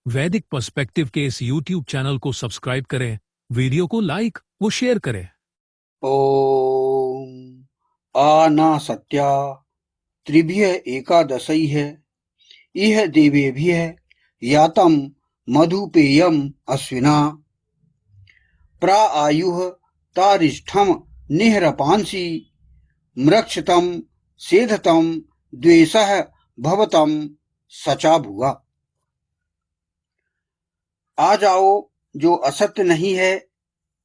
वैदिक पर्सपेक्टिव के इस YouTube चैनल को सब्सक्राइब करें, वीडियो को लाइक व शेयर करें। ओम आनासत्या त्रिभ्य एकादशैः इह देवेभ्यः यातं मधुपेयम् अश्विना प्राआयुः तारिष्ठं निह्रपांसि मृक्षतं सेधतं द्वेषः भवतं सचा भुआ। आ जाओ जो असत्य नहीं है,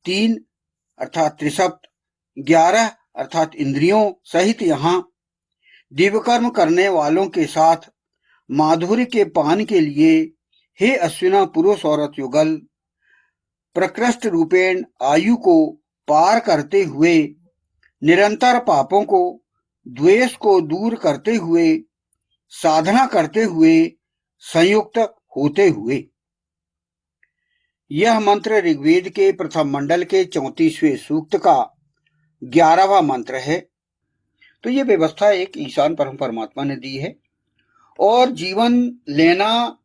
3 अर्थात त्रिसप्त, 11 अर्थात इंद्रियों सहित यहाँ दिव्यकर्म करने वालों के साथ माधुर्य के पान के लिए हे अश्विना पुरुष औरत युगल, प्रकृष्ट रूपेण आयु को पार करते हुए, निरंतर पापों को द्वेष को दूर करते हुए, साधना करते हुए, संयुक्त होते हुए। यह मंत्र ऋग्वेद के प्रथम मंडल के 34वें सूक्त का 11वां मंत्र है। तो ये व्यवस्था एक ईशान परम परमात्मा ने दी है और जीवन लेना,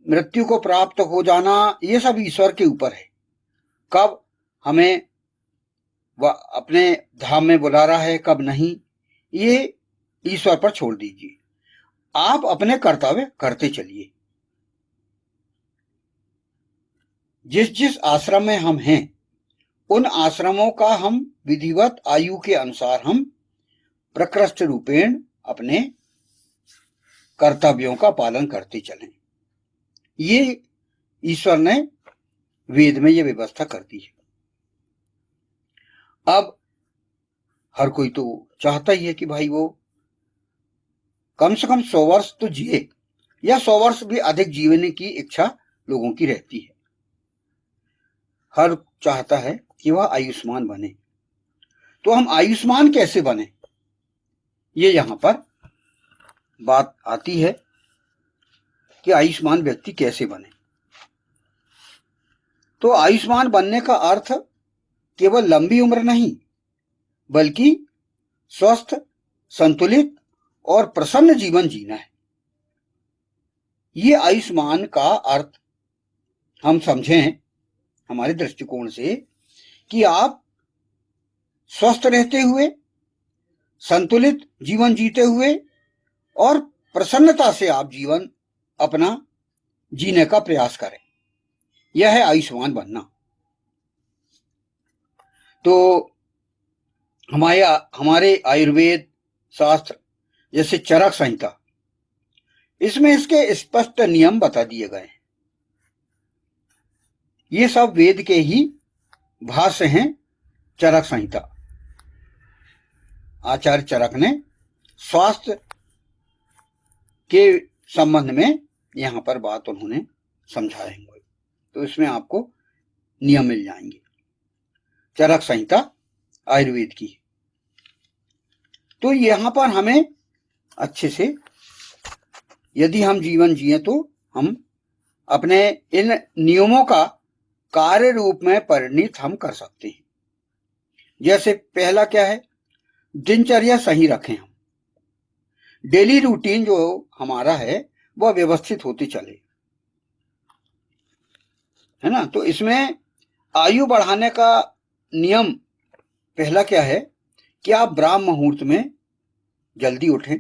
मृत्यु को प्राप्त हो जाना, ये सब ईश्वर के ऊपर है। कब हमें वह अपने धाम में बुला रहा है, कब नहीं, ये ईश्वर पर छोड़ दीजिए। आप अपने कर्तव्य करते चलिए। जिस जिस आश्रम में हम हैं, उन आश्रमों का हम विधिवत आयु के अनुसार हम प्रकृष्ट रूपेण अपने कर्तव्यों का पालन करते चलें। ये ईश्वर ने वेद में ये व्यवस्था कर दी है। अब हर कोई तो चाहता ही है कि भाई वो कम से कम 100 वर्ष तो जिए, या 100 वर्ष भी अधिक जीने की इच्छा लोगों की रहती है। हर चाहता है कि वह आयुष्मान बने। तो हम आयुष्मान कैसे बने, ये यहां पर बात आती है कि आयुष्मान व्यक्ति कैसे बने। तो आयुष्मान बनने का अर्थ केवल लंबी उम्र नहीं, बल्कि स्वस्थ, संतुलित और प्रसन्न जीवन जीना है। ये आयुष्मान का अर्थ हम समझें हमारे दृष्टिकोण से कि आप स्वस्थ रहते हुए, संतुलित जीवन जीते हुए और प्रसन्नता से आप जीवन अपना जीने का प्रयास करें। यह है आयुष्मान बनना। तो हमारे आयुर्वेद शास्त्र जैसे चरक संहिता, इसमें इसके स्पष्ट नियम बता दिए गए हैं। ये सब वेद के ही भाष्य हैं। चरक संहिता आचार्य चरक ने स्वास्थ्य के संबंध में यहां पर बात उन्होंने समझाए हैं। तो इसमें आपको नियम मिल जाएंगे। चरक संहिता आयुर्वेद की। तो यहां पर हमें अच्छे से, यदि हम जीवन जिए तो हम अपने इन नियमों का कार्य रूप में परिणित हम कर सकते हैं। जैसे पहला क्या है, दिनचर्या सही रखें। हम डेली रूटीन जो हमारा है वह व्यवस्थित होते चले, है ना। तो इसमें आयु बढ़ाने का नियम पहला क्या है कि आप ब्राह्म मुहूर्त में जल्दी उठें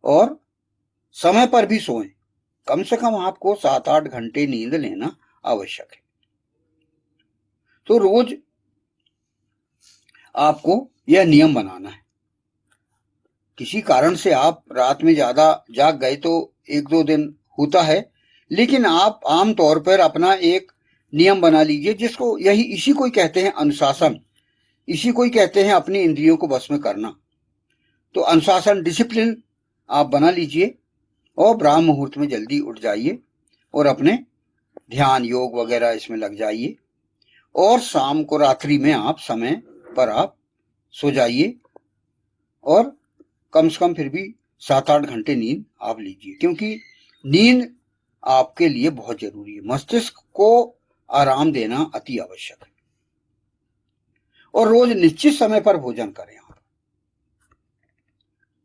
और समय पर भी सोएं। कम से कम आपको 7-8 घंटे नींद लेना आवश्यक है। तो रोज आपको यह नियम बनाना है। किसी कारण से आप रात में ज्यादा जाग गए तो 1-2 दिन होता है, लेकिन आप आम तौर पर अपना एक नियम बना लीजिए, जिसको इसी को ही कहते हैं अनुशासन, इसी को ही कहते हैं अपनी इंद्रियों को वश में करना। तो अनुशासन, डिसिप्लिन आप बना लीजिए और ब्राह्म मुहूर्त में जल्दी उठ जाइए और अपने ध्यान योग वगैरह इसमें लग जाइए। और शाम को, रात्रि में आप समय पर आप सो जाइए और कम से कम फिर भी 7-8 घंटे नींद आप लीजिए, क्योंकि नींद आपके लिए बहुत जरूरी है। मस्तिष्क को आराम देना अति आवश्यक है। और रोज निश्चित समय पर भोजन करें। आप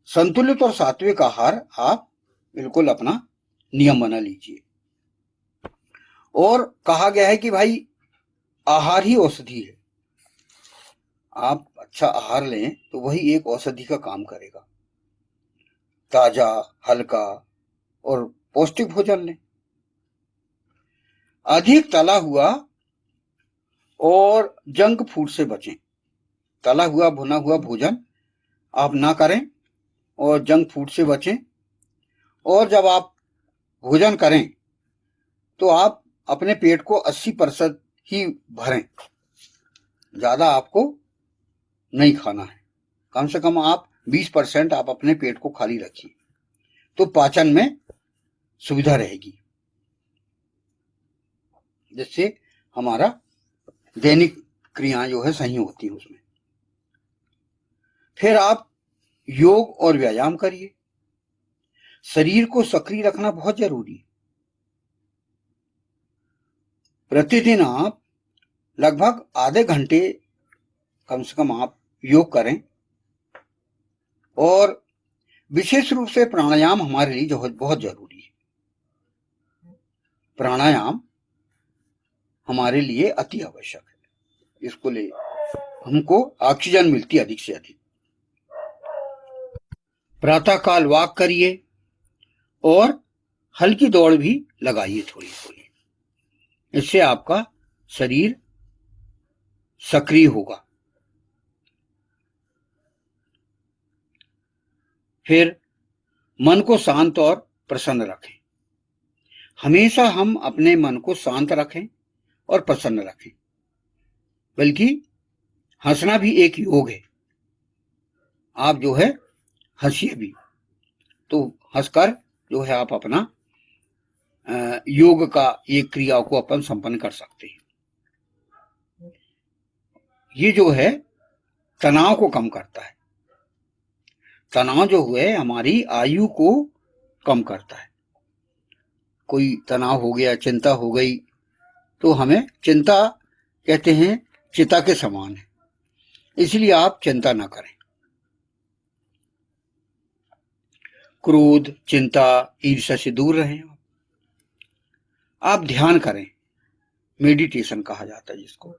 संतुलित और सात्विक आहार आप बिल्कुल अपना नियम बना लीजिए। और कहा गया है कि भाई आहार ही औषधि है। आप अच्छा आहार लें तो वही एक औषधि का काम करेगा। ताजा, हल्का और पौष्टिक भोजन लें। अधिक तला हुआ और जंक फूड से बचें। तला हुआ भुना हुआ भोजन आप ना करें और जंक फूड से बचें। और जब आप भोजन करें तो आप अपने पेट को 80% ही भरें। ज्यादा आपको नहीं खाना है। कम से कम आप 20% आप अपने पेट को खाली रखिए, तो पाचन में सुविधा रहेगी, जिससे हमारा दैनिक क्रियाएं जो है सही होती है उसमें। फिर आप योग और व्यायाम करिए। शरीर को सक्रिय रखना बहुत जरूरी है। प्रतिदिन आप लगभग आधे घंटे कम से कम आप योग करें। और विशेष रूप से प्राणायाम हमारे लिए जो बहुत जरूरी है। प्राणायाम हमारे लिए अति आवश्यक है। इसको ले हमको ऑक्सीजन मिलती है अधिक से अधिक। प्रातःकाल वॉक करिए और हल्की दौड़ भी लगाइए थोड़ी थोड़ी। इससे आपका शरीर सक्रिय होगा। फिर मन को शांत और प्रसन्न रखें। हमेशा हम अपने मन को शांत रखें और प्रसन्न रखें। बल्कि हंसना भी एक योग है। आप जो है हंसिए भी, तो हंसकर जो है आप अपना योग का एक क्रिया को अपन संपन्न कर सकते हैं। ये जो है तनाव को कम करता है। तनाव जो है हमारी आयु को कम करता है। कोई तनाव हो गया, चिंता हो गई, तो हमें चिंता कहते हैं चिता के समान है। इसलिए आप चिंता ना करें। क्रोध, चिंता, ईर्ष्या से दूर रहें। आप ध्यान करें, मेडिटेशन कहा जाता है जिसको।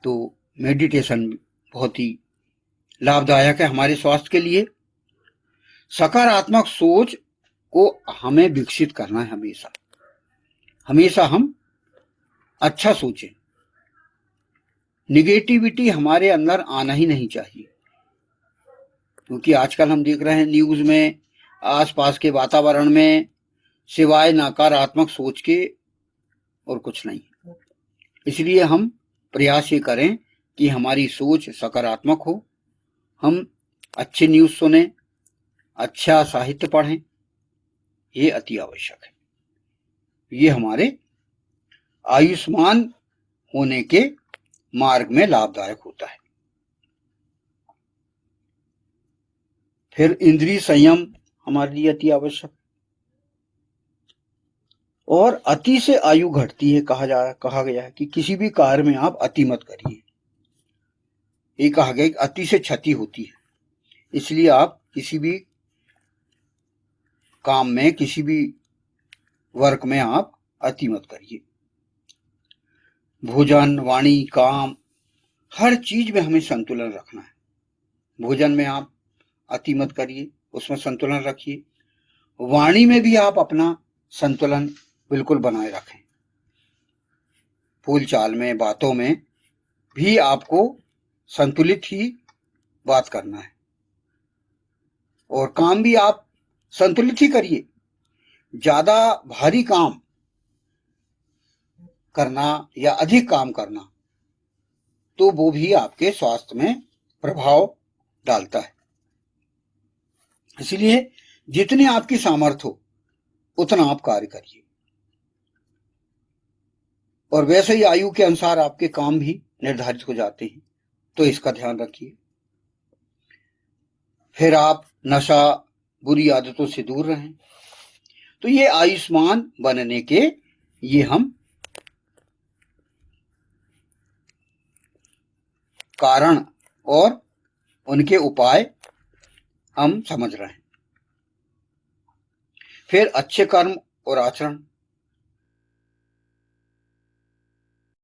तो मेडिटेशन बहुत ही लाभदायक है हमारे स्वास्थ्य के लिए। सकारात्मक सोच को हमें विकसित करना है। हमेशा हमेशा हम अच्छा सोचें। निगेटिविटी हमारे अंदर आना ही नहीं चाहिए, क्योंकि आजकल हम देख रहे हैं न्यूज में, आसपास के वातावरण में सिवाय नकारात्मक सोच के और कुछ नहीं। इसलिए हम प्रयास ये करें कि हमारी सोच सकारात्मक हो। हम अच्छी न्यूज सुने, अच्छा साहित्य पढ़ें, ये अति आवश्यक है। ये हमारे आयुष्मान होने के मार्ग में लाभदायक होता है। फिर इंद्रिय संयम हमारे लिए अति आवश्यक। और अति से आयु घटती है। कहा गया है कि किसी भी कार्य में आप अति मत करिए। ये कहा गया कि अति से क्षति होती है। इसलिए आप किसी भी काम में, किसी भी वर्क में आप अति मत करिए। भोजन, वाणी, काम, हर चीज में हमें संतुलन रखना है। भोजन में आप अति मत करिए, उसमें संतुलन रखिए। वाणी में भी आप अपना संतुलन बिल्कुल बनाए रखें। बोलचाल में, बातों में भी आपको संतुलित ही बात करना है। और काम भी आप संतुलित ही करिए। ज्यादा भारी काम करना या अधिक काम करना, तो वो भी आपके स्वास्थ्य में प्रभाव डालता है। इसलिए जितनी आपकी सामर्थ्य हो उतना आप कार्य करिए। और वैसे ही आयु के अनुसार आपके काम भी निर्धारित हो जाते हैं, तो इसका ध्यान रखिए। फिर आप नशा, बुरी आदतों से दूर रहें। तो ये आयुष्मान बनने के ये हम कारण और उनके उपाय हम समझ रहे हैं। फिर अच्छे कर्म और आचरण,